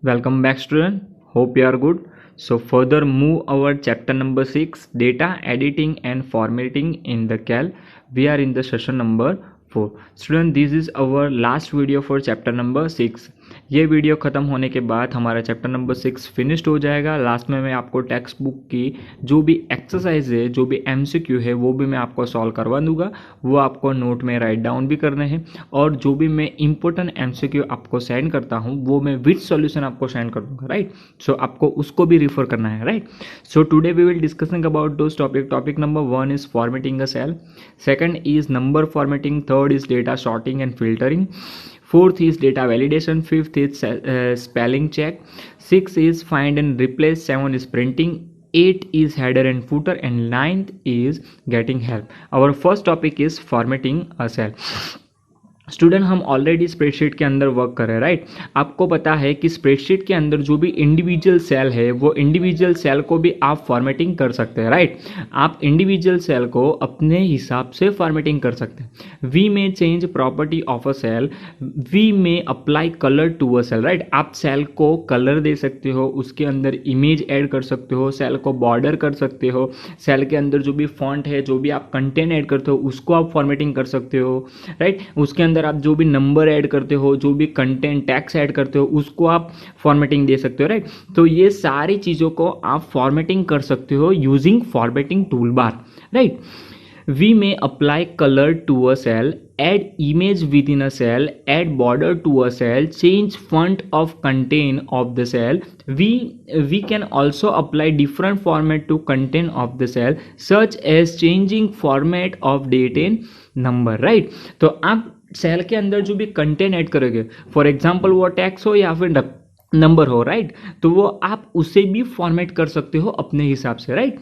Welcome back student. Hope you are good. So further move our chapter number 6 data editing and formatting in the Cal. We are in the session number 4. Student this is our last video for chapter number 6. ये video ख़त्म होने के बाद हमारा chapter number 6 finished हो जाएगा. Last में मैं आपको टेक्स्ट बुक की जो भी एक्सरसाइज है, जो भी एमसीक्यू है, वो भी मैं आपको सॉल्व करवा दूंगा. वो आपको नोट में राइट डाउन भी करने हैं और जो भी मैं इंपॉर्टेंट एमसीक्यू आपको सेंड करता हूँ वो मैं विद सॉल्यूशन आपको सेंड कर दूंगा. राइट. सो आपको उसको भी रिफर करना है. Right. So today we will discussing about those topic. Topic number 1 is formatting a cell, second is number formatting, third is data sorting and filtering, fourth is data validation, fifth is spelling check, six is find and replace, seven is printing, 8 is header and footer, and 9th is getting help. Our first topic is formatting a cell. Student हम already spreadsheet के अंदर work कर रहे हैं. Right. आपको पता है कि स्प्रेडशीट के अंदर जो भी इंडिविजुअल सेल है वो इंडिविजुअल सेल को भी आप फॉर्मेटिंग कर सकते हैं. राइट. आप इंडिविजुअल सेल को अपने हिसाब से फॉर्मेटिंग कर सकते हैं. We may change property of a cell, we may apply colour to a cell. Right. आप सेल को कलर दे सकते हो, उसके अंदर इमेज ऐड कर सकते हो, सेल को बॉर्डर कर सकते हो, सेल के अंदर जो भी फॉन्ट है, जो भी आप कंटेंट ऐड करते हो उसको आप फॉर्मेटिंग कर सकते हो. राइट. उसके अंदर आप जो भी नंबर ऐड करते हो, जो भी कंटेंट टैक्स ऐड करते हो उसको आप फॉर्मेटिंग दे सकते हो. राइट. तो ये सारी चीज़ों को आप फॉर्मेटिंग कर सकते हो using formatting tool bar. Right. We may apply color to a cell, add image within a cell, add border to a cell, change font of content of the cell. We can also apply different format to content of the cell, such as changing format of date and number. Right. तो आप cell के अंदर जो भी content add करोगे, for example वो text हो या फिर नंबर हो. राइट. तो वो आप उसे भी फॉर्मेट कर सकते हो अपने हिसाब से. Right.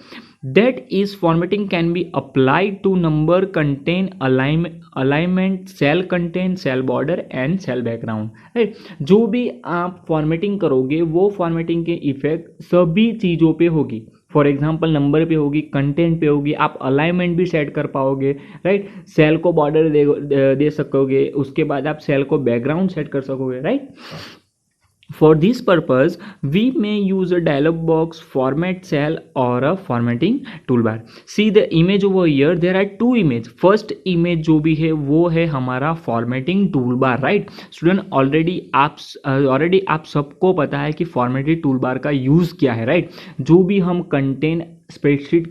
That is formatting can be applied to number, content, alignment, cell content, cell border and cell background. Right. जो भी आप फॉर्मेटिंग करोगे वो फॉर्मेटिंग के इफेक्ट सभी चीज़ों पे होगी. फॉर एग्जाम्पल नंबर पे होगी, कंटेंट पे होगी, आप अलाइनमेंट भी सेट कर पाओगे. राइट. सेल को बॉर्डर दे सकोगे, उसके बाद आप सेल को बैकग्राउंड सेट कर सकोगे. Right. For this purpose, we may use a dialog box, format cell or a formatting toolbar. See the image over here. There are two images. First image जो भी है वो है हमारा formatting toolbar. Right. Student already आप सबको पता है कि formatting toolbar का use क्या है. Right. जो भी हम content स्प्रेडशीट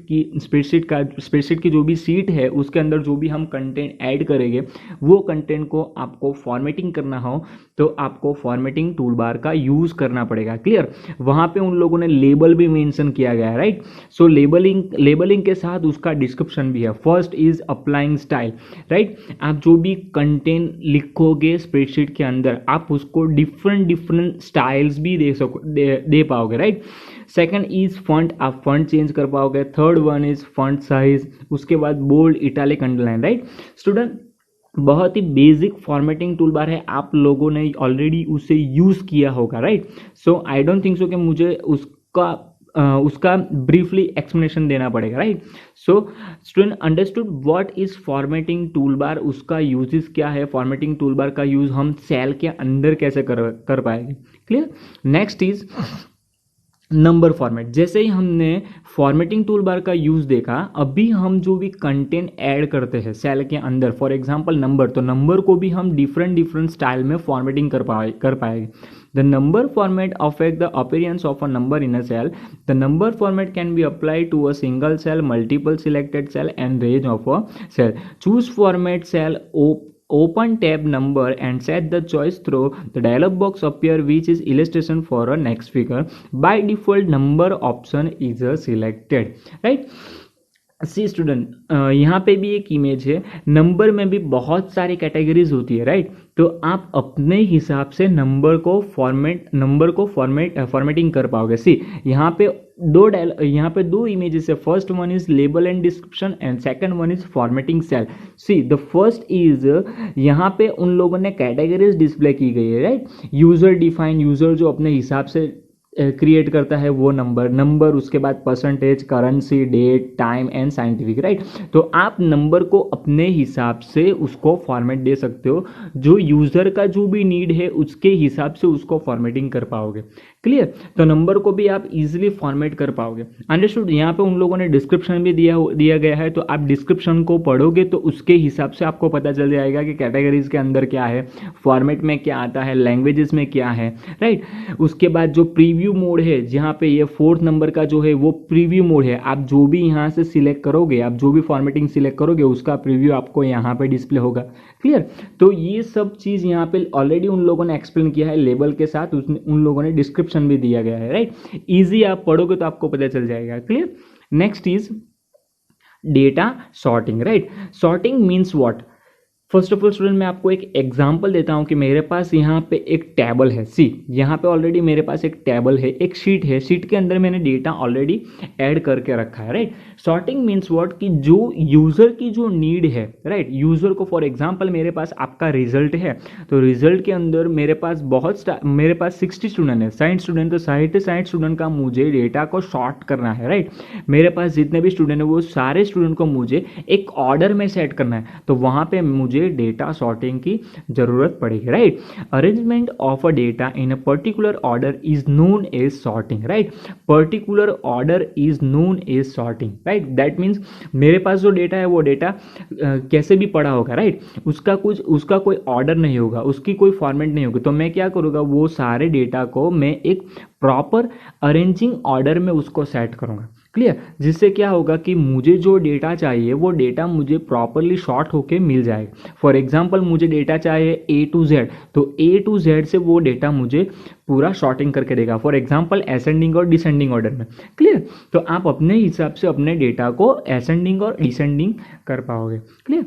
की जो भी सीट है उसके अंदर जो भी हम कंटेंट ऐड करेंगे वो कंटेंट को आपको फॉर्मेटिंग करना हो तो आपको फॉर्मेटिंग टूल बार का यूज़ करना पड़ेगा. क्लियर. वहाँ पे उन लोगों ने लेबल भी मेंशन किया गया है. राइट. सो लेबलिंग के साथ उसका डिस्क्रिप्शन भी है. First is applying style. Right. आप जो भी कंटेंट लिखोगे स्प्रेडशीट के अंदर आप उसको डिफरेंट स्टाइल्स भी दे पाओगे. राइट. सेकंड इज फॉन्ट, आप फॉन्ट चेंज कर पाओगे. Third one is font size, उसके बाद bold, italic, underline. Right. Student बहुत ही बेसिक फॉर्मेटिंग टूल बार है, आप लोगों ने ऑलरेडी उसे यूज़ किया होगा. Right. So I don't think so कि मुझे उसका ब्रीफली एक्सप्लेनेशन देना पड़ेगा. Right. So student understood what is formatting tool bar, उसका यूजेस क्या है, फॉर्मेटिंग टूल बार का यूज़ हम सेल के अंदर कैसे कर पाएंगे. Clear. Next is number format. जैसे ही हमने फॉर्मेटिंग टूल बार का यूज़ देखा, अभी हम जो भी कंटेंट ऐड करते हैं सेल के अंदर, फॉर एग्जांपल नंबर, तो नंबर को भी हम डिफरेंट स्टाइल में फॉर्मेटिंग कर पाएंगे. The number format affect the appearance of a number in a cell. The number format can be applied to a single cell, multiple selected cell, and range of a cell. Choose format cell, open tab number and set the choice through the dialog box appear which is illustration for a next figure. By default number option is selected. Right. See student यहाँ पे भी एक image है. Number में भी बहुत सारी categories होती है. राइट. तो आप अपने हिसाब से नंबर को फॉर्मेटिंग कर पाओगे. सी यहाँ पे दो इमेजेस है. First one is label and description and second one is formatting cell. See the first is यहाँ पे उन लोगों ने कैटेगरीज डिस्प्ले की गई है. राइट. यूजर डिफाइन, यूजर जो अपने हिसाब से क्रिएट करता है वो नंबर उसके बाद percentage, currency, date, time and scientific, right. तो आप नंबर को अपने हिसाब से उसको फॉर्मेट दे सकते हो, जो यूज़र का जो भी नीड है उसके हिसाब से उसको फॉर्मेटिंग कर पाओगे। क्लियर। तो नंबर को भी आप इजीली फॉर्मेट कर पाओगे। अंडरस्टूड। यहाँ पे उन लोगों ने डिस्क्रिप्शन भी दिया गया है, तो आप डिस्क्रिप्शन को पढ़ोगे तो उसके हिसाब से आपको पता चल जाएगा कि कैटेगरीज के अंदर क्या है, फॉर्मेट में क्या आता है, लैंग्वेजेस में क्या है, राइट। उसके बाद जो प्रीव्यू मोड है, जहाँ पे ये 4th नंबर का जो है वो प्रीव्यू मोड है। आप जो भी यहाँ से सिलेक्ट करोगे, आप जो भी फॉर्मेटिंग सिलेक्ट करोगे उसका प्रीव्यू आपको यहाँ पे डिस्प्ले होगा। क्लियर। तो ये सब चीज़ यहाँ पे ऑलरेडी उन लोगों ने एक्सप्लेन किया है लेबल के साथ, उन लोगों ने डिस्क्रिप्शन भी दिया गया है, राइट। ईजी आप पढ़ोगे तो आपको पता चल जाएगा। Clear. Next is data sorting, right. Sorting means what. First of all student, मैं आपको एक एग्जांपल देता हूं कि मेरे पास यहाँ पे एक टेबल है। सी, यहाँ पे ऑलरेडी मेरे पास एक टेबल है, एक शीट है, शीट के अंदर मैंने डेटा ऑलरेडी ऐड करके रखा है, राइट। सॉर्टिंग मीन्स व्हाट कि जो यूज़र की जो नीड है, राइट। यूज़र को, फॉर एग्जांपल मेरे पास आपका रिजल्ट है, तो रिजल्ट के अंदर मेरे पास 60 स्टूडेंट है, 60 स्टूडेंट, तो 60 स्टूडेंट का मुझे डेटा को शॉर्ट करना है, राइट। मेरे पास जितने भी स्टूडेंट है वो सारे स्टूडेंट को मुझे एक ऑर्डर में सेट करना है, तो वहाँ पे मुझे डेटा सॉर्टिंग की जरूरत पड़ेगी, right. Arrangement of a data in a particular order is known as sorting, right. Particular order is known as sorting, right. That means मेरे पास जो डेटा है वो डेटा कैसे भी पड़ा होगा, राइट। उसका कोई ऑर्डर नहीं होगा, उसकी कोई फॉर्मेट नहीं होगी, तो मैं क्या करूँगा, वो सारे डेटा को मैं एक प्रॉपर अरेंजिंग ऑर्डर में उसको सेट करूँगा। क्लियर। जिससे क्या होगा कि मुझे जो डेटा चाहिए वो डेटा मुझे प्रॉपरली शॉर्ट होके मिल जाएगा। फॉर एग्जांपल मुझे डेटा चाहिए A to Z, तो A to Z से वो डेटा मुझे पूरा शॉर्टिंग करके देगा, फॉर एग्जांपल असेंडिंग और डिसेंडिंग ऑर्डर में। क्लियर। तो आप अपने हिसाब से अपने डेटा को असेंडिंग और डिसेंडिंग कर पाओगे। Clear.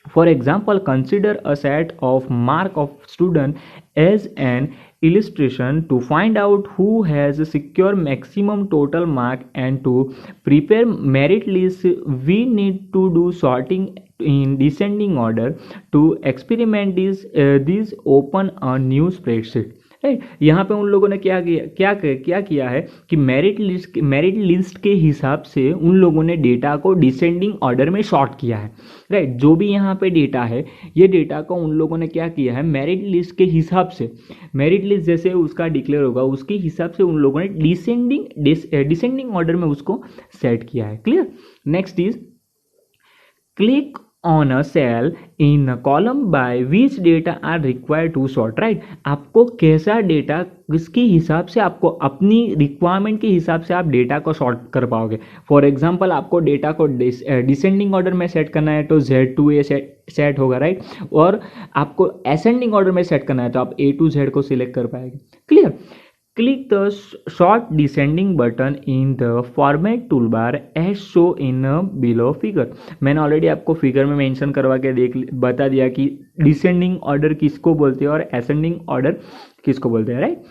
For example, consider a set of mark of student as an illustration. To find out who has secure maximum total mark and to prepare merit list, we need to do sorting in descending order. To experiment this open a new spreadsheet. Right. यहाँ पे उन लोगों ने क्या किया है कि merit list के हिसाब से उन लोगों ने डेटा को डिसेंडिंग ऑर्डर में शॉर्ट किया है, राइट। जो भी यहाँ पे डेटा है, ये डेटा को उन लोगों ने क्या किया है, मेरिट लिस्ट के हिसाब से, मेरिट लिस्ट जैसे उसका डिक्लेयर होगा उसके हिसाब से उन लोगों ने डिसेंडिंग ऑर्डर में उसको सेट किया है। Clear. Next is click on a cell in a column by which data are required to sort, right। आपको कैसा डेटा, किसके हिसाब से, आपको अपनी रिक्वायरमेंट के हिसाब से आप डेटा को सॉर्ट कर पाओगे। फॉर एग्जांपल आपको डेटा को डिसेंडिंग ऑर्डर में सेट करना है तो Z to A सेट होगा, राइट। और आपको असेंडिंग ऑर्डर में सेट करना है तो आप A to Z को सिलेक्ट कर पाएंगे। Clear. Click the short descending button in the format toolbar as show in a below figure। मैंने ऑलरेडी आपको फिगर में मेंशन करवा के बता दिया कि डिसेंडिंग ऑर्डर किसको बोलते हैं और असेंडिंग ऑर्डर किसको बोलते हैं, right.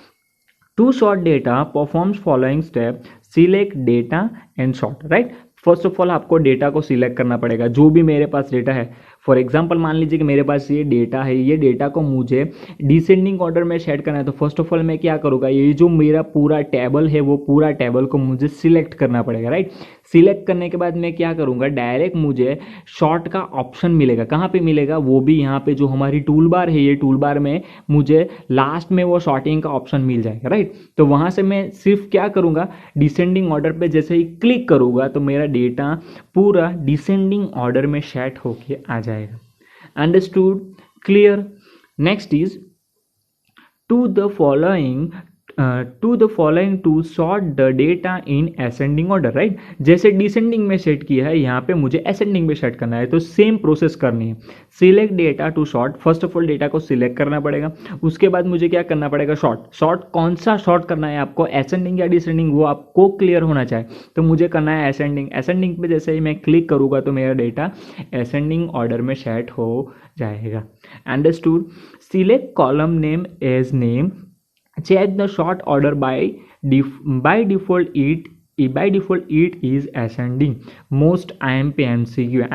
To sort data performs following step, select data and sort, right. First of all आपको डेटा को सिलेक्ट करना पड़ेगा, जो भी मेरे पास डेटा है। फॉर एग्जांपल मान लीजिए कि मेरे पास ये डेटा है, ये डेटा को मुझे डिसेंडिंग ऑर्डर में सेट करना है, तो फर्स्ट ऑफ ऑल मैं क्या करूँगा, ये जो मेरा पूरा टेबल है वो पूरा टेबल को मुझे सिलेक्ट करना पड़ेगा, राइट। सिलेक्ट करने के बाद मैं क्या करूँगा, डायरेक्ट मुझे शॉर्ट का ऑप्शन मिलेगा। कहाँ पे मिलेगा, वो भी यहाँ पे जो हमारी टूल बार है, ये टूल बार में मुझे लास्ट में वो शॉर्टिंग का ऑप्शन मिल जाएगा, राइट। तो वहाँ से मैं सिर्फ क्या करूँगा, डिसेंडिंग ऑर्डर पे जैसे ही क्लिक करूँगा तो मेरा डेटा पूरा डिसेंडिंग ऑर्डर में सेट होके आ जाएगा। Understood. Clear. Next is to the following to sort the data in ascending order, right. जैसे डिसेंडिंग में सेट किया है, यहाँ पे मुझे असेंडिंग में सेट करना है, तो सेम प्रोसेस करनी है। Select data to sort, first of all data को सिलेक्ट करना पड़ेगा, उसके बाद मुझे क्या करना पड़ेगा, सॉर्ट कौन सा सॉर्ट करना है आपको, असेंडिंग या डिसेंडिंग, वो आपको क्लियर होना चाहिए। तो मुझे करना है असेंडिंग पे जैसे ही मैं क्लिक करूँगा तो मेरा डेटा असेंडिंग ऑर्डर में सेट हो जाएगा। Understood. Select column name as name, check the sort order by default by default it is ascending. Most IMP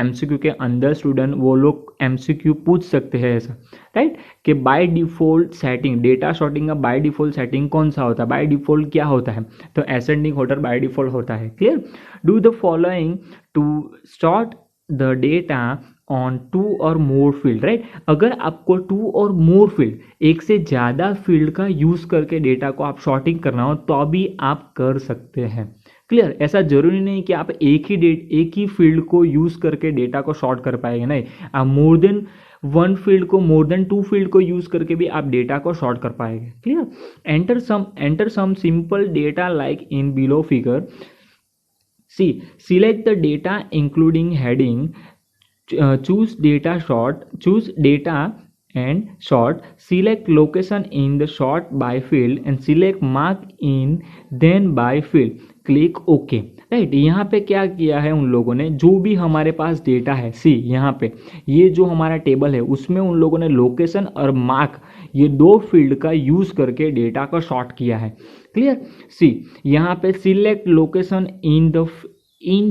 MCQ के अंदर स्टूडेंट वो लोग MCQ पूछ सकते हैं ऐसा, राइट, कि by default setting, data sorting का बाय डिफ़ॉल्ट सेटिंग कौन सा होता है, बाय डिफ़ॉल्ट क्या होता है, तो असेंडिंग ऑर्डर बाय डिफ़ॉल्ट होता है। Clear. Do the following to sort the data on 2 और मोर फील्ड, राइट। अगर आपको 2 और मोर फील्ड, एक से ज़्यादा फील्ड का यूज़ करके डेटा को आप शॉर्टिंग करना हो तो भी आप कर सकते हैं। क्लियर। ऐसा जरूरी नहीं कि आप एक ही फील्ड को यूज़ करके डेटा को शॉर्ट कर पाएंगे, नहीं, आप मोर देन 1 फील्ड को, मोर देन 2 फील्ड को यूज़ करके भी आप डेटा को शॉर्ट कर पाएंगे। Clear. Enter some simple data like in below figure. See, select the data including heading, choose data and sort, select location in the sort by field and select mark in then by field, click okay, right. यहाँ पे क्या किया है उन लोगों ने, जो भी हमारे पास डेटा है, सी यहाँ पे ये जो हमारा टेबल है उसमें उन लोगों ने लोकेशन और मार्क, ये 2 फील्ड का यूज़ करके डेटा को शॉर्ट किया है। क्लियर। सी यहाँ पे select location in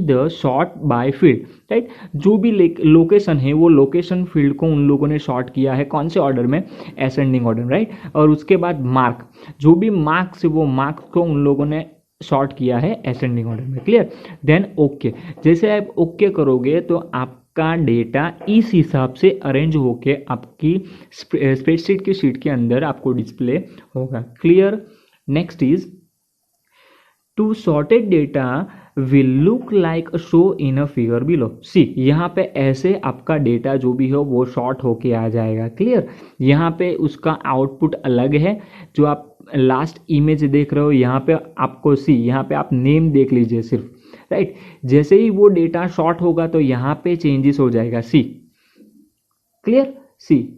the sort by field, right. जो भी लोकेशन है वो लोकेशन फील्ड को उन लोगों ने शॉर्ट किया है, कौन से ऑर्डर में, असेंडिंग ऑर्डर, राइट। और उसके बाद मार्क, जो भी मार्क्स है वो मार्क्स को उन लोगों ने शॉर्ट किया है असेंडिंग ऑर्डर में। क्लियर। देन ओके, जैसे आप ओके करोगे तो आपका डेटा इस हिसाब से अरेंज होके आपकी स्प्रेडशीट की शीट के अंदर आपको डिस्प्ले होगा। Clear. Next is to sorted data will look like show in a figure below. See यहाँ पे ऐसे आपका डेटा जो भी हो वो शॉर्ट होके आ जाएगा। क्लियर। यहाँ पे उसका आउटपुट अलग है, जो आप लास्ट इमेज देख रहे हो यहाँ पे आपको, सी यहाँ पे आप नेम देख लीजिए सिर्फ, राइट। जैसे ही वो डेटा शॉर्ट होगा तो यहाँ पे चेंजेस हो जाएगा। सी क्लियर। सी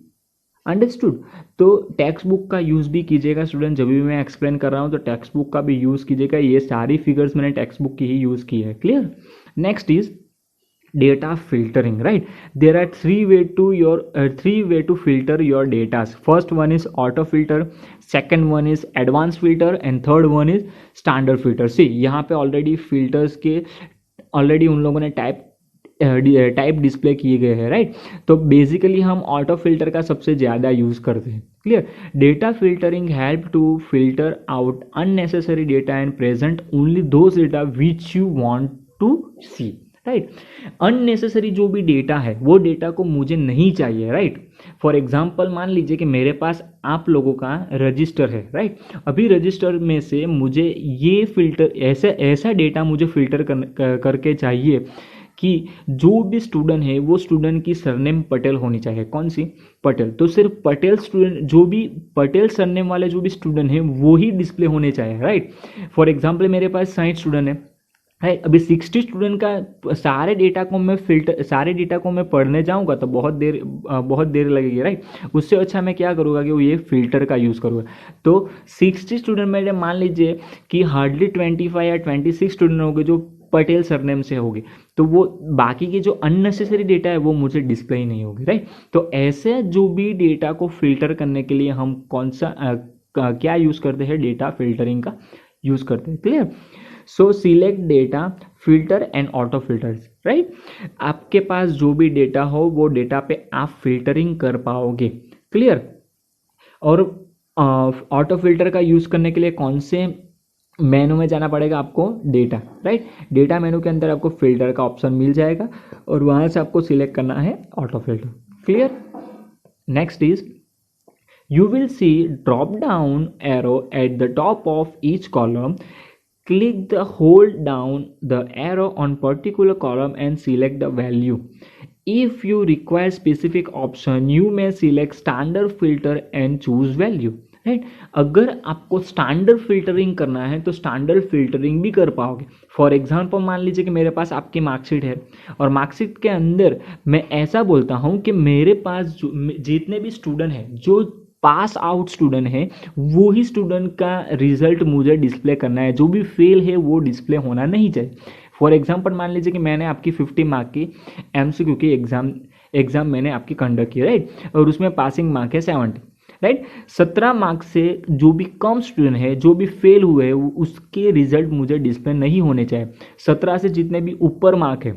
अंडरस्टूड। तो टेक्स्ट बुक का यूज़ भी कीजिएगा स्टूडेंट, जब भी मैं एक्सप्लेन कर रहा हूँ तो टेक्स्ट बुक का भी यूज़ कीजिएगा। ये सारी फिगर्स मैंने टेक्स्ट बुक की ही यूज़ की है। Clear. Next is data filtering, right. There are three way to filter your data. First one is auto filter, second one is advance filter and third one is standard filter. See यहाँ पे already filters के already उन लोगों ने type display किए गए हैं, right. तो बेसिकली हम ऑटो फिल्टर का सबसे ज़्यादा यूज़ करते हैं। Clear. Data filtering help to filter out unnecessary data and present only those data which you want to see, right. Unnecessary जो भी डेटा है वो डेटा को मुझे नहीं चाहिए, राइट। फॉर एग्जाम्पल मान लीजिए कि मेरे पास आप लोगों का रजिस्टर है, राइट। अभी रजिस्टर में से मुझे ये फिल्टर, ऐसा डेटा मुझे फिल्टर करके चाहिए कि जो भी स्टूडेंट है वो स्टूडेंट की सरनेम पटेल होनी चाहिए। कौन सी, पटेल। तो सिर्फ पटेल स्टूडेंट, जो भी पटेल सरनेम वाले जो भी स्टूडेंट हैं वो ही डिस्प्ले होने चाहिए, राइट। फॉर एग्जांपल मेरे पास 60 स्टूडेंट है, राइट। अभी 60 स्टूडेंट का सारे डेटा को मैं पढ़ने जाऊंगा तो बहुत देर लगेगी, राइट। उससे अच्छा मैं क्या करूँगा कि वो ये फिल्टर का यूज़ करूँगा। तो 60 स्टूडेंट मेरे मान लीजिए कि हार्डली 25 या 26 स्टूडेंट होंगे जो पटेल सरनेम से होगी, तो वो बाकी के जो अननेसेसरी डेटा है वो मुझे डिस्प्ले ही नहीं होगी, राइट। तो ऐसे जो भी डेटा को फिल्टर करने के लिए हम क्या यूज़ करते हैं, डेटा फिल्टरिंग का यूज़ करते हैं। Clear. So select data filter and auto filters, right. आपके पास जो भी डेटा हो वो डेटा पे आप फिल्टरिंग कर पाओगे। क्लियर। और ऑटो फिल्टर का यूज़ करने के लिए कौन से मेनू में जाना पड़ेगा आपको, डेटा, राइट। डेटा मेनू के अंदर आपको फिल्टर का ऑप्शन मिल जाएगा और वहाँ से आपको सिलेक्ट करना है auto filter. Clear. Next is you will see drop down arrow at the top of each column. Hold down the arrow on particular column and select the value. If you require specific option you may select standard filter and choose value, right. अगर आपको standard filtering करना है तो standard filtering भी कर पाओगे। For example मान लीजिए कि मेरे पास आपकी मार्कशीट है और मार्कशीट के अंदर मैं ऐसा बोलता हूँ कि मेरे पास जितने भी स्टूडेंट हैं जो पास आउट स्टूडेंट है वो ही स्टूडेंट का रिजल्ट मुझे डिस्प्ले करना है, जो भी फेल है वो डिस्प्ले होना नहीं चाहिए। फॉर एग्जांपल मान लीजिए कि मैंने आपकी 50 मार्क की MCQ की एग्जाम मैंने आपकी कंडक्ट की, राइट। और उसमें पासिंग मार्क है 70, राइट। 17 मार्क्स से जो भी कम स्टूडेंट है, जो भी फेल हुए हैं, उसके रिजल्ट मुझे डिस्प्ले नहीं होने चाहिए। 17 से जितने भी ऊपर मार्क है,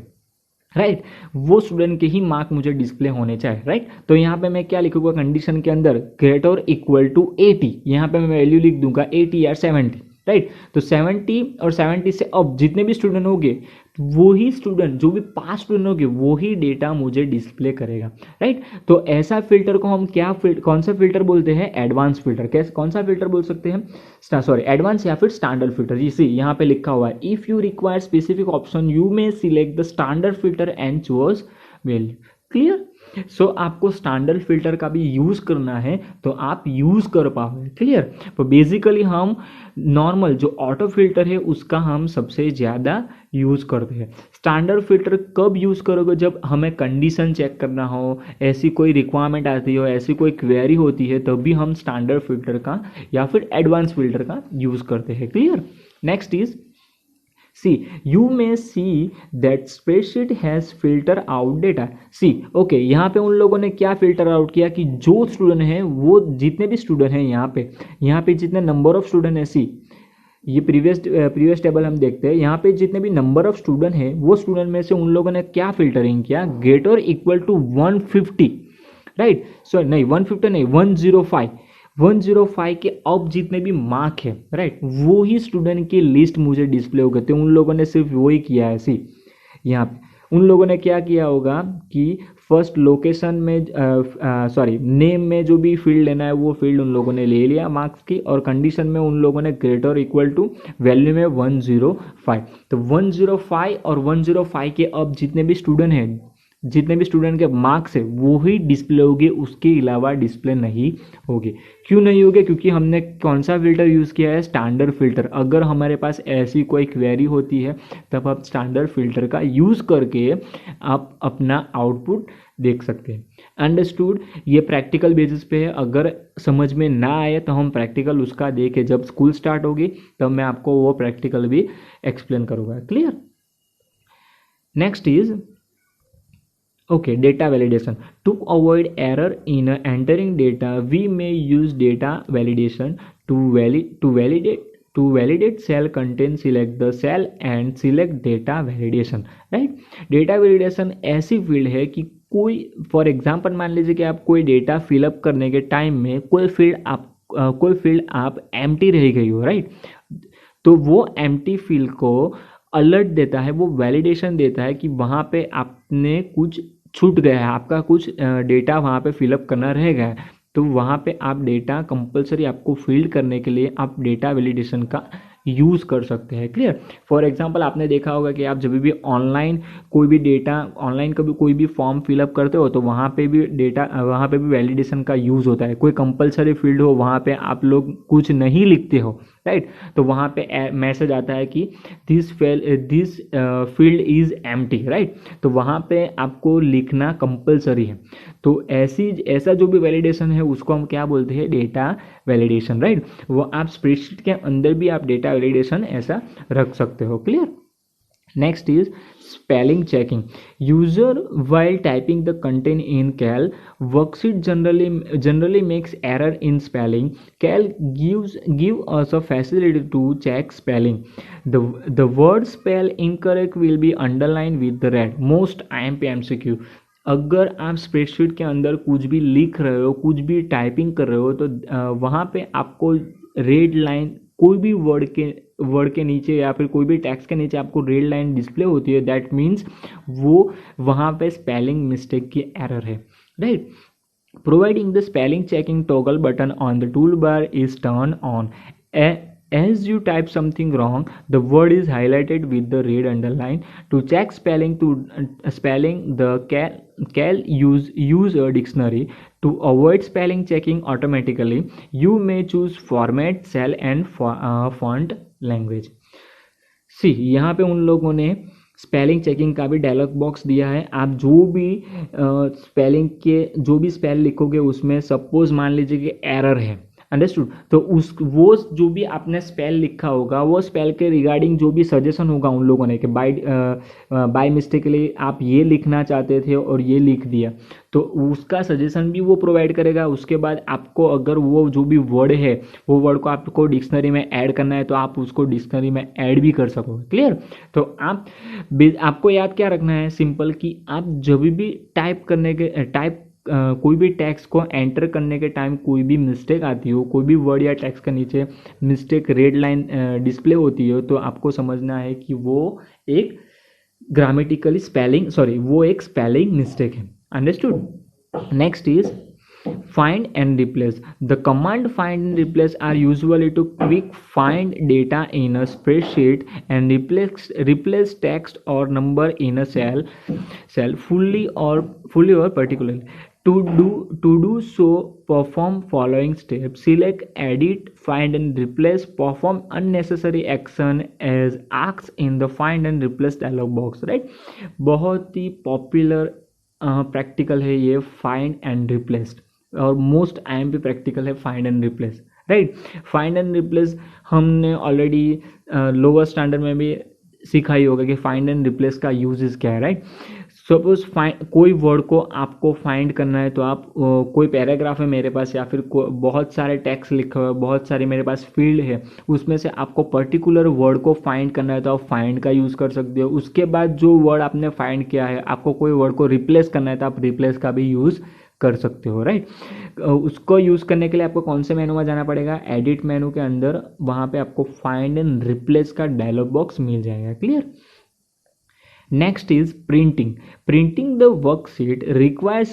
राइट, वो स्टूडेंट के ही मार्क मुझे डिस्प्ले होने चाहिए, राइट। तो यहाँ पे मैं क्या लिखूंगा कंडीशन के अंदर, ग्रेटर और इक्वल टू 80, यहाँ पे मैं वैल्यू लिख दूंगा 80 या 70, राइट। तो 70 और 70 से अब जितने भी स्टूडेंट होंगे, वो ही स्टूडेंट, जो भी पास स्टूडेंट होंगे, वो ही डेटा मुझे डिस्प्ले करेगा, राइट। तो ऐसा फिल्टर को हम क्या कौन सा फिल्टर बोलते हैं, एडवांस फिल्टर। कैसे, कौन सा फिल्टर बोल सकते हैं, सॉरी एडवांस या फिर स्टैंडर्ड फिल्टर। इसी यहाँ पे लिखा हुआ है, if you require specific option you may select the standard filter and choose value. Clear. So आपको स्टैंडर्ड फिल्टर का भी यूज करना है तो आप यूज कर पाओगे। क्लियर। तो बेसिकली हम नॉर्मल जो ऑटो फिल्टर है उसका हम सबसे ज़्यादा यूज करते हैं। स्टैंडर्ड फिल्टर कब यूज करोगे, जब हमें कंडीशन चेक करना हो, ऐसी कोई रिक्वायरमेंट आती हो, ऐसी कोई क्वेरी होती है, तभी हम स्टैंडर्ड फिल्टर का या फिर एडवांस फिल्टर का यूज करते हैं। Clear. Next is See, you may see that spreadsheet has filter out data. See, okay, यहाँ पे उन लोगों ने क्या फिल्टर आउट किया कि जो स्टूडेंट है, वो जितने भी स्टूडेंट हैं यहाँ पे जितने नंबर ऑफ स्टूडेंट है, सी ये प्रीवियस टेबल हम देखते हैं, यहाँ पे जितने भी नंबर ऑफ स्टूडेंट हैं, वो स्टूडेंट में से उन लोगों ने क्या फिल्टरिंग किया, ग्रेटर इक्वल टू 150, राइट। सो नहीं 150 नहीं, 105 के अब जितने भी मार्क है, राइट, वो ही स्टूडेंट की लिस्ट मुझे डिस्प्ले हो गए थे। उन लोगों ने सिर्फ वो ही किया है। सी यहाँ पे उन लोगों ने क्या किया होगा कि फर्स्ट लोकेशन में सॉरी नेम में जो भी फील्ड लेना है वो फील्ड उन लोगों ने ले लिया मार्क्स की, और कंडीशन में उन लोगों ने ग्रेटर इक्वल टू वैल्यू में 105। तो 105 और 105 के अब जितने भी स्टूडेंट हैं, जितने भी स्टूडेंट के मार्क्स है, वो ही डिस्प्ले होंगे, उसके अलावा डिस्प्ले नहीं होगी। क्यों नहीं होगे, क्योंकि हमने कौन सा फिल्टर यूज़ किया है, स्टैंडर्ड फिल्टर। अगर हमारे पास ऐसी कोई क्वेरी होती है तब आप स्टैंडर्ड फिल्टर का यूज़ करके आप अपना आउटपुट देख सकते हैं। अंडरस्टूड। ये प्रैक्टिकल बेसिस पे है, अगर समझ में ना आए तो हम प्रैक्टिकल उसका देखें, जब स्कूल स्टार्ट होगी तब मैं आपको वो प्रैक्टिकल भी एक्सप्लेन करूँगा। Clear. Next is okay, data validation. To avoid error in entering data, we may use data validation to validate cell content. Select the cell and select data validation, right? Data validation ऐसी field है कि कोई, for example मान लीजिए कि आप कोई data fill up करने के टाइम में कोई फील्ड आप एम्प्टी रह गई हो, राइट। तो वो एम्प्टी फील्ड को अलर्ट देता है, वो वैलिडेशन देता है कि वहाँ पे आपने कुछ छूट गया है, आपका कुछ डेटा वहाँ पे फिलअप करना रह गया है। तो वहाँ पे आप डेटा कंपलसरी आपको फिल करने के लिए आप डेटा वैलिडेशन का यूज़ कर सकते हैं। क्लियर। फॉर एग्जांपल आपने देखा होगा कि आप जब भी ऑनलाइन कोई भी डेटा, ऑनलाइन कभी कोई भी फॉर्म फिलअप करते हो तो वहाँ पे भी डेटा, वहाँ पे भी वैलिडेशन का यूज़ होता है। कोई कंपलसरी फील्ड हो, वहाँ पे आप लोग कुछ नहीं लिखते हो, राइट, तो वहाँ पे मैसेज आता है कि this field is empty, right. तो वहाँ पे आपको लिखना कंपलसरी है। तो ऐसा जो भी वैलिडेशन है उसको हम क्या बोलते हैं, डेटा वैलिडेशन, राइट। वो आप स्प्रेडशीट के अंदर भी आप डेटा वैलिडेशन ऐसा रख सकते हो। Clear. Next is spelling checking. User while typing the content in Cal worksheet generally makes error in spelling. Cal give us a facility to check spelling. The word spell incorrect will be underlined with the red. Most IMP MCQ. अगर आप spreadsheet के अंदर कुछ भी लिख रहे हो, कुछ भी टाइपिंग कर रहे हो, तो वहाँ पे आपको रेड लाइन, कोई भी वर्ड के नीचे या फिर कोई भी टेक्स्ट के नीचे आपको रेड लाइन डिस्प्ले होती है, दैट मीन्स वो वहाँ पे स्पेलिंग मिस्टेक की एरर है, right. Providing the spelling checking toggle button on the tool bar is turn on. As you type something wrong, the word is highlighted with the red underline. To check spelling, the Cal use a dictionary. To avoid spelling checking automatically, you may choose format, cell and font language. See, यहाँ पे उन लोगों ने spelling checking का भी dialogue box दिया है। आप जो भी स्पेलिंग के जो भी स्पेल लिखोगे उसमें सपोज मान लीजिए कि एरर है, अंडरस्टूड। तो उस वो जो भी आपने स्पेल लिखा होगा वो स्पेल के रिगार्डिंग जो भी सजेशन होगा उन लोगों ने कि बाय मिस्टेकली आप ये लिखना चाहते थे और ये लिख दिया, तो उसका सजेशन भी वो प्रोवाइड करेगा। उसके बाद आपको अगर वो जो भी वर्ड है वो वर्ड को आपको डिक्शनरी में ऐड करना है तो आप उसको डिक्शनरी में ऐड भी कर सकोगे। क्लियर। तो आपको याद क्या रखना है, सिंपल, कि आप जब भी कोई भी टेक्स्ट को एंटर करने के टाइम कोई भी मिस्टेक आती हो, कोई भी वर्ड या टेक्स्ट के नीचे मिस्टेक रेड लाइन डिस्प्ले होती हो, तो आपको समझना है कि वो एक ग्रामेटिकली स्पेलिंग वो एक स्पेलिंग मिस्टेक है। Understood. Next is find and replace. The command find and replace are usually to quick find data in a spreadsheet and replace text or number in a cell fully or particularly. To do so, perform following steps: select, edit, find and replace, perform unnecessary action as asked in the find and replace dialog box. Right, बहुत ही popular practical है ये find and replace, और most IMP practical है find and replace. Right, find and replace हमने already lower standard में भी सीखा ही होगा कि फाइंड एंड रिप्लेस का यूजेस क्या है। राइट, सपोज कोई वर्ड को आपको फाइंड करना है, तो आप कोई पैराग्राफ है मेरे पास या फिर बहुत सारे टेक्स्ट लिखा हुआ है, बहुत सारे मेरे पास फील्ड है, उसमें से आपको पर्टिकुलर वर्ड को फाइंड करना है तो आप फाइंड का यूज़ कर सकते हो। उसके बाद जो वर्ड आपने फाइंड किया है, आपको कोई वर्ड को रिप्लेस करना है तो आप रिप्लेस का भी यूज़ कर सकते हो। राइट, उसको यूज़ करने के लिए आपको कौन से मेनू में जाना पड़ेगा, एडिट मेनू के अंदर, वहाँ पे आपको फाइंड एंड रिप्लेस का डायलॉग बॉक्स मिल जाएगा। Clear. Next is printing. Printing the worksheet requires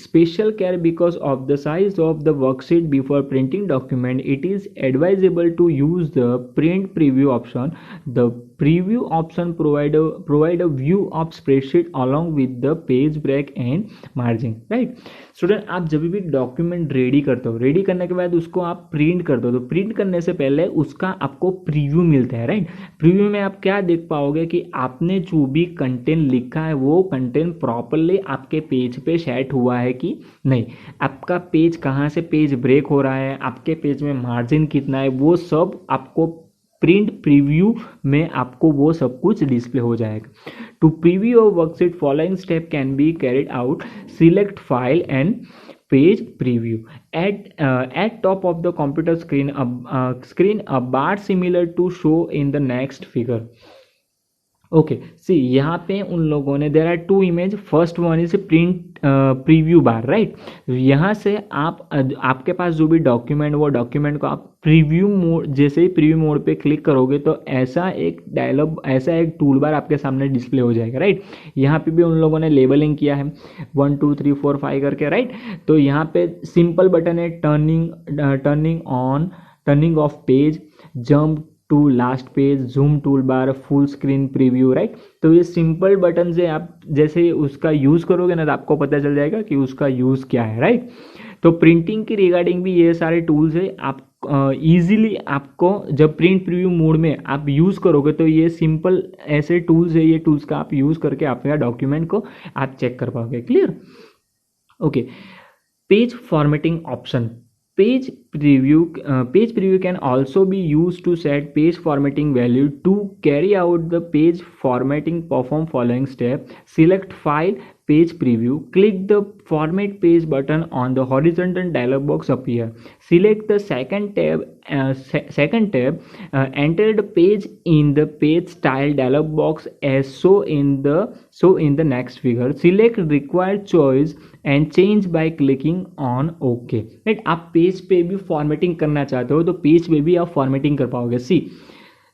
special care because of the size of the worksheet. Before printing document, it is advisable to use the print preview option. The preview option provide a view of spreadsheet along with the page break and margin. Right, student, आप जब भी document ready करते हो, ready करने के बाद उसको आप प्रिंट करते हो, तो प्रिंट करने से पहले उसका आपको प्रीव्यू मिलता है। राइट, प्रीव्यू में आप क्या देख पाओगे कि आपने जो भी कंटेंट लिखा है वो कंटेंट प्रॉपरली आपके पेज पे सेट हुआ है कि नहीं, आपका पेज कहाँ से पेज ब्रेक हो रहा है, आपके पेज में मार्जिन कितना है, वो सब आपको प्रिंट प्रीव्यू में आपको वो सब कुछ डिस्प्ले हो जाएगा। To preview a worksheet, following step can be carried out: select file and page preview. At top of the computer screen a bar similar to show in the next figure. Okay, see यहाँ पे उन लोगों ने there are two image, first one is print preview bar. Right, यहाँ से आपके पास जो भी डॉक्यूमेंट, वो डॉक्यूमेंट को आप प्रीव्यू मोड, जैसे ही प्रीव्यू मोड पे क्लिक करोगे तो ऐसा एक टूल बार आपके सामने डिस्प्ले हो जाएगा। राइट, यहाँ पे भी उन लोगों ने लेबलिंग किया है 1 2 3 4 5 करके। राइट, तो यहाँ पे सिंपल बटन है turning of page, jump to last page, zoom tool bar, full screen preview. Right, तो ये सिंपल बटन से आप जैसे उसका यूज़ करोगे ना तो आपको पता चल जाएगा कि उसका यूज़ क्या है। राइट, तो प्रिंटिंग की रिगार्डिंग भी ये सारे टूल्स है। आप ईजिली आपको जब प्रिंट प्रीव्यू मोड में आप यूज़ करोगे तो ये सिंपल ऐसे टूल्स है, ये टूल्स का आप यूज़ करके आपका डॉक्यूमेंट को आप चेक कर पाओगे। Clear. Okay, page formatting option. Page preview can also be used to set page formatting value. To carry out the page formatting, perform following step: select file, page preview, click the format page button on the horizontal dialog box appear, select the second tab, enter the page in the page style dialog box as so in the next figure, select required choice and change by clicking on OK. Right, आप page पे भी formatting करना चाहते हो तो page पे भी आप फॉर्मेटिंग कर पाओगे। सी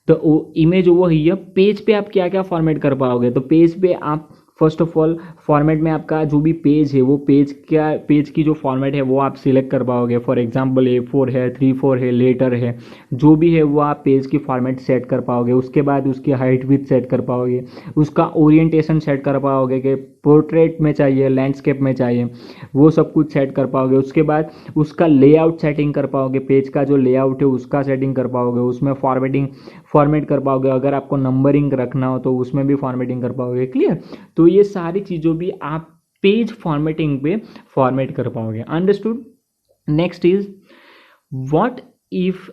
तो इमेज वो ही है, पेज पे आप क्या क्या फॉर्मेट कर पाओगे, तो पेज पे आप फर्स्ट ऑफ ऑल फॉर्मेट में आपका जो भी पेज है वो पेज की जो फॉर्मेट है वो आप सिलेक्ट कर पाओगे। फॉर एग्जांपल A4 है, 3/4 है, लेटर है, जो भी है वो आप पेज की फॉर्मेट सेट कर पाओगे। उसके बाद उसकी हाइट विड्थ सेट कर पाओगे, उसका ओरिएंटेशन सेट कर पाओगे कि पोर्ट्रेट में चाहिए, लैंडस्केप में चाहिए, वो सब कुछ सेट कर पाओगे। उसके बाद उसका लेआउट सेटिंग कर पाओगे, पेज का जो लेआउट है उसका सेटिंग कर पाओगे, उसमें फॉर्मेट कर पाओगे। अगर आपको नंबरिंग रखना हो तो उसमें भी फॉर्मेटिंग कर पाओगे। क्लियर, तो ये सारी चीज़ों भी आप पेज फॉर्मेटिंग पे फॉर्मेट कर पाओगे। Understood. Next is What if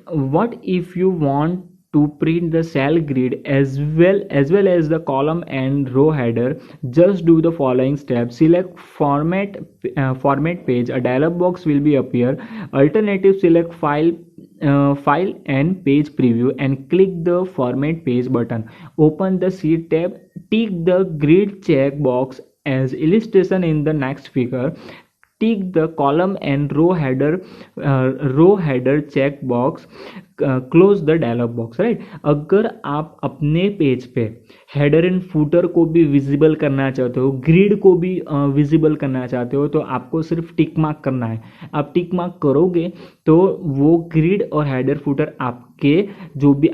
you want to print the cell grid as well as the column and row header? Just do the following steps. Select format page. A dialog box will be appear. Alternative, select file and page preview and click the format page button. Open the sheet tab. Tick the grid check box as illustration in the next figure. Tick the column and row header check box. Close the dialog box, right. अगर आप अपने page पे header and footer को भी visible करना चाहते हो, grid को भी विजिबल करना चाहते हो, तो आपको सिर्फ टिक मार्क करना है। आप टिक मार्क करोगे तो वो ग्रिड और हेडर फूटर आपके जो भी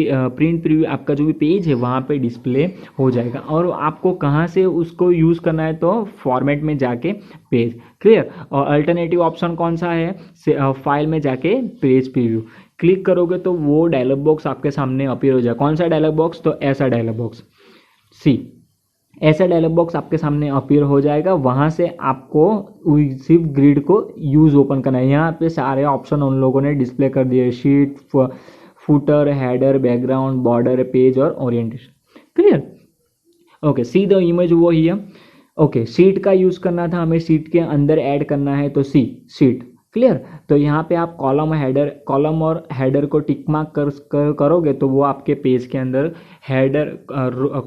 प्रिंट प्रीव्यू आपका जो भी पेज है वहाँ पे डिस्प्ले हो जाएगा। और आपको कहाँ से उसको यूज़ करना है, तो फॉर्मेट में जाके पेज, क्लियर। और अल्टरनेटिव ऑप्शन कौन सा है, फाइल में जाके पेज प्रीव्यू क्लिक करोगे तो वो डायलॉग बॉक्स आपके सामने अपीयर हो जाएगा। कौन सा डायलॉग बॉक्स, तो ऐसा डायलॉग बॉक्स, ऐसा डायलॉग बॉक्स आपके सामने अपीयर हो जाएगा। वहाँ से आपको सिर्फ ग्रिड को यूज ओपन करना है। यहाँ पे सारे ऑप्शन उन लोगों ने डिस्प्ले कर दिए, sheet, footer, header, background, border, page और orientation, clear. Okay, see the image वो हियर। ओके, शीट का यूज करना था हमें, शीट के अंदर ऐड करना है, तो शीट, क्लियर। तो यहाँ पे आप कॉलम और हेडर को टिक मार्क करोगे तो वो आपके पेज के अंदर हेडर,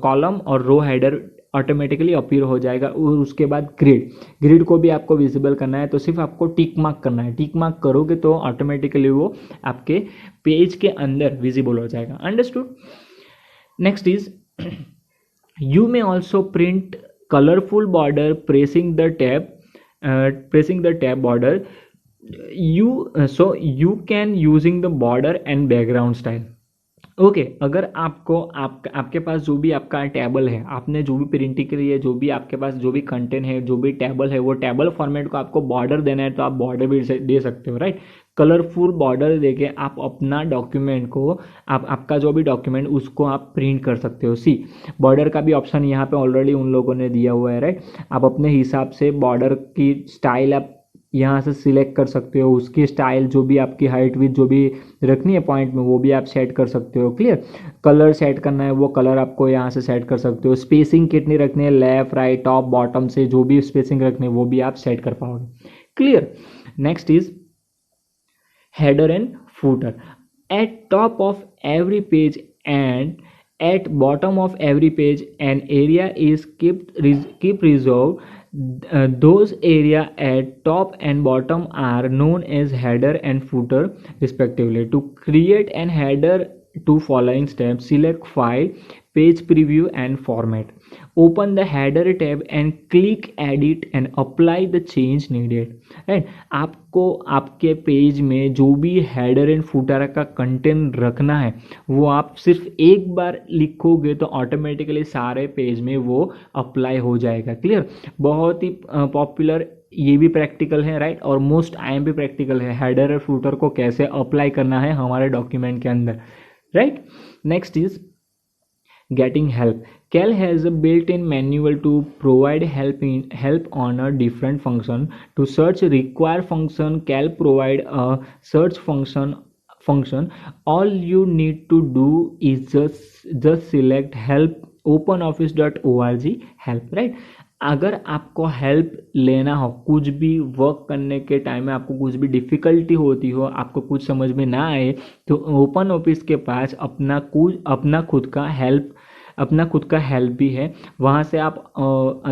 कॉलम और रो हेडर ऑटोमेटिकली अपीयर हो जाएगा। और उसके बाद ग्रिड को भी आपको विजिबल करना है, तो सिर्फ आपको टिक मार्क करना है। टिक मार्क करोगे तो ऑटोमेटिकली वो आपके पेज के अंदर विजिबल हो जाएगा। Understood. Next is, you may also print colorful border pressing the tab border. You can using the border and background style. Okay, अगर आपके पास जो भी आपका टेबल है, आपने जो भी प्रिंटिंग के लिए जो भी आपके पास जो भी कंटेंट है, जो भी टेबल है, वो टेबल फॉर्मेट को आपको बॉर्डर देना है तो आप बॉर्डर भी दे सकते हो, राइट। कलरफुल बॉर्डर देके आप अपना डॉक्यूमेंट को, आपका जो भी डॉक्यूमेंट उसको आप प्रिंट कर सकते हो। बॉर्डर का भी ऑप्शन यहाँ पे ऑलरेडी उन लोगों ने दिया हुआ है, राइट। आप अपने हिसाब से बॉर्डर की स्टाइल आप यहाँ से सिलेक्ट कर सकते हो। उसकी स्टाइल जो भी आपकी हाइट विथ जो भी रखनी है पॉइंट में, वो भी आप सेट कर सकते हो, क्लियर। कलर सेट करना है, वो कलर आपको यहाँ से सेट कर सकते हो। स्पेसिंग कितनी रखनी है, लेफ्ट, राइट, टॉप, बॉटम से जो भी स्पेसिंग रखनी है वो भी आप सेट कर पाओगे, clear. Next is header and footer. At top of every page and at bottom of every page an area is keep reserved. Those area at top and bottom are known as header and footer respectively. To create an header, to following steps: select file, page preview and format. Open the header tab and click edit and apply the change needed, right। आपको आपके page में जो भी header and footer का content रखना है वो आप सिर्फ एक बार लिखोगे तो ऑटोमेटिकली सारे पेज में वो अप्लाई हो जाएगा, क्लियर। बहुत ही पॉपुलर ये भी प्रैक्टिकल है, राइट, और मोस्ट IM भी प्रैक्टिकल है, हेडर और फुटर को कैसे अप्लाई करना है हमारे डॉक्यूमेंट के अंदर, right. Next is getting help. Cal has a built-in manual to provide help on a different function. To search require function, Cal provide a search function. All you need to do is just select help, openoffice.org help, right। अगर आपको help लेना हो, कुछ भी work करने के time में आपको कुछ भी डिफ़िकल्टी होती हो, आपको कुछ समझ में ना आए, तो ओपन ऑफिस के पास अपना खुद का हेल्प भी है। वहाँ से आप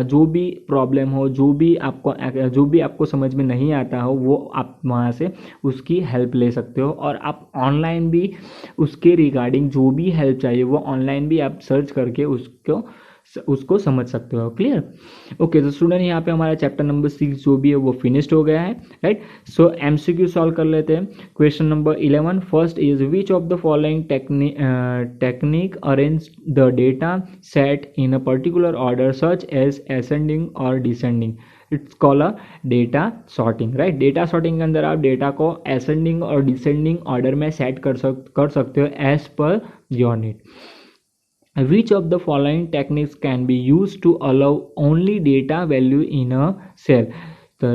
जो भी प्रॉब्लम हो, जो भी आपको समझ में नहीं आता हो, वो आप वहाँ से उसकी हेल्प ले सकते हो। और आप ऑनलाइन भी उसके रिगार्डिंग जो भी हेल्प चाहिए वो ऑनलाइन भी आप सर्च करके उसको समझ सकते हो, क्लियर। ओके, तो स्टूडेंट यहाँ पे हमारा चैप्टर नंबर 6 जो भी है वो फिनिश्ड हो गया है, राइट। सो MCQ सॉल्व कर लेते हैं। Question number 11, first is which of the following technique arrange the data set in a particular order such as ascending और descending. It's call a data sorting, right. Data sorting के अंदर आप data को ascending और descending order में set कर सकते हो as per your need. Which of the following techniques can be used to allow only data value in a cell? The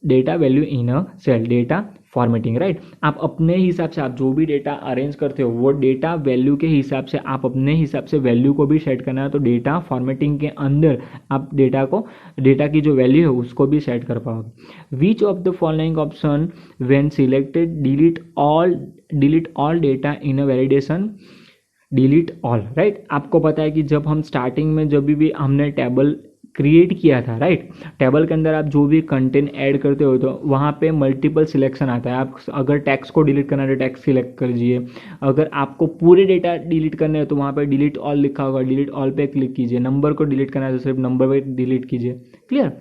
data value in a cell, data formatting, right. आप अपने हिसाब से आप जो भी डेटा अरेंज करते हो वो डेटा वैल्यू के हिसाब से आप अपने हिसाब से वैल्यू को भी सेट करना है, तो डेटा फॉर्मेटिंग के अंदर आप डेटा की जो वैल्यू है उसको भी सेट कर पाओगे। विच of the following option when selected delete all data in a validation, delete all, right. आपको पता है कि जब हम स्टार्टिंग में जब भी हमने टेबल क्रिएट किया था, राइट, टेबल के अंदर आप जो भी कंटेंट ऐड करते हो तो वहाँ पे मल्टीपल सिलेक्शन आता है। आप अगर टैक्स को डिलीट करना है तो टैक्स सिलेक्ट करिए, अगर आपको पूरे डेटा डिलीट करने हैं तो वहाँ पे डिलीट ऑल लिखा होगा, डिलीट ऑल पे क्लिक कीजिए। नंबर को डिलीट करना है तो सिर्फ नंबर पे डिलीट कीजिए। Clear.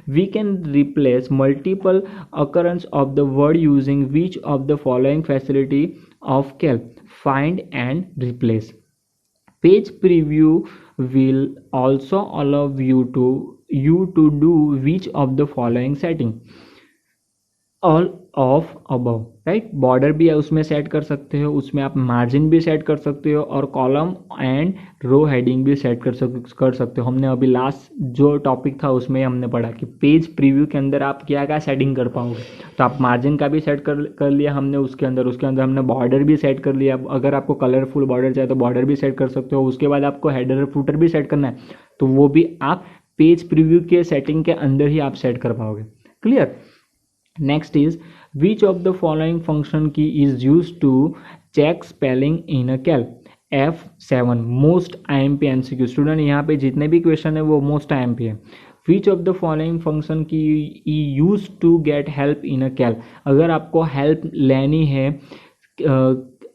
We can replace multiple occurrence of the word using which of the following facility of calc, find and replace. Page preview will also allow you to do which of the following setting, all of above, right. Border भी उसमें set कर सकते हो, उसमें आप margin भी set कर सकते हो और कॉलम एंड रो हेडिंग भी सेट कर सकते हो। हमने अभी लास्ट जो टॉपिक था उसमें हमने पढ़ा कि पेज प्रीव्यू के अंदर आप क्या क्या सेटिंग कर पाओगे। तो आप मार्जिन का भी सेट कर लिया हमने, उसके अंदर हमने बॉर्डर भी सेट कर लिया। अगर आपको कलरफुल बॉर्डर चाहिए तो बॉर्डर भी सेट कर सकते हो। उसके बाद आपको हेडर फुटर भी सेट करना है तो वो भी आप पेज प्रीव्यू के सेटिंग के अंदर ही आप सेट कर पाओगे। Clear. Next is, which of the following function key is used to check spelling in a cal? F7 most IMP MCQ। Student यहाँ पे जितने भी क्वेश्चन है वो मोस्ट IMP है। Which of the following function key use to get help in a Calc? अगर आपको help लेनी है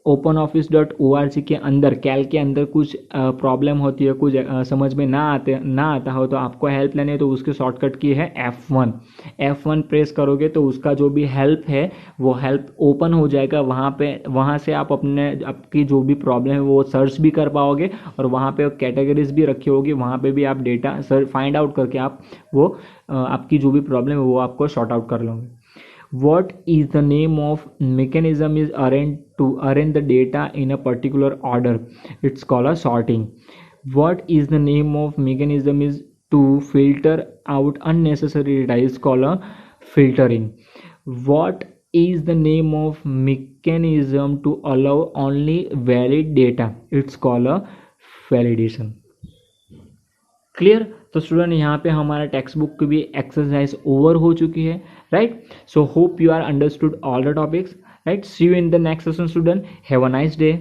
OpenOffice.org के अंदर, कैल के अंदर कुछ प्रॉब्लम होती है, कुछ समझ में ना आता हो तो आपको हेल्प लेनी है तो उसके शॉर्टकट की है F1 प्रेस करोगे तो उसका जो भी हेल्प है वो हेल्प ओपन हो जाएगा। वहाँ से आप आपकी जो भी प्रॉब्लम है वो सर्च भी कर पाओगे और वहाँ पे कैटेगरीज भी रखी होगी, वहाँ पे भी आप डेटा फाइंड आउट करके आप वो आपकी जो भी प्रॉब्लम है वो आपको शॉर्ट आउट कर लोगे। What is the name of mechanism is to arrange the data in a particular order? It's called a sorting. What is the name of mechanism is to filter out unnecessary data? It's called a filtering. What is the name of mechanism to allow only valid data? It's called a validation. Clear. तो student यहाँ पे हमारा text book की भी exercise over हो चुकी है, right. So hope you are understood all the topics, right. See you in the next session student. Have a nice day.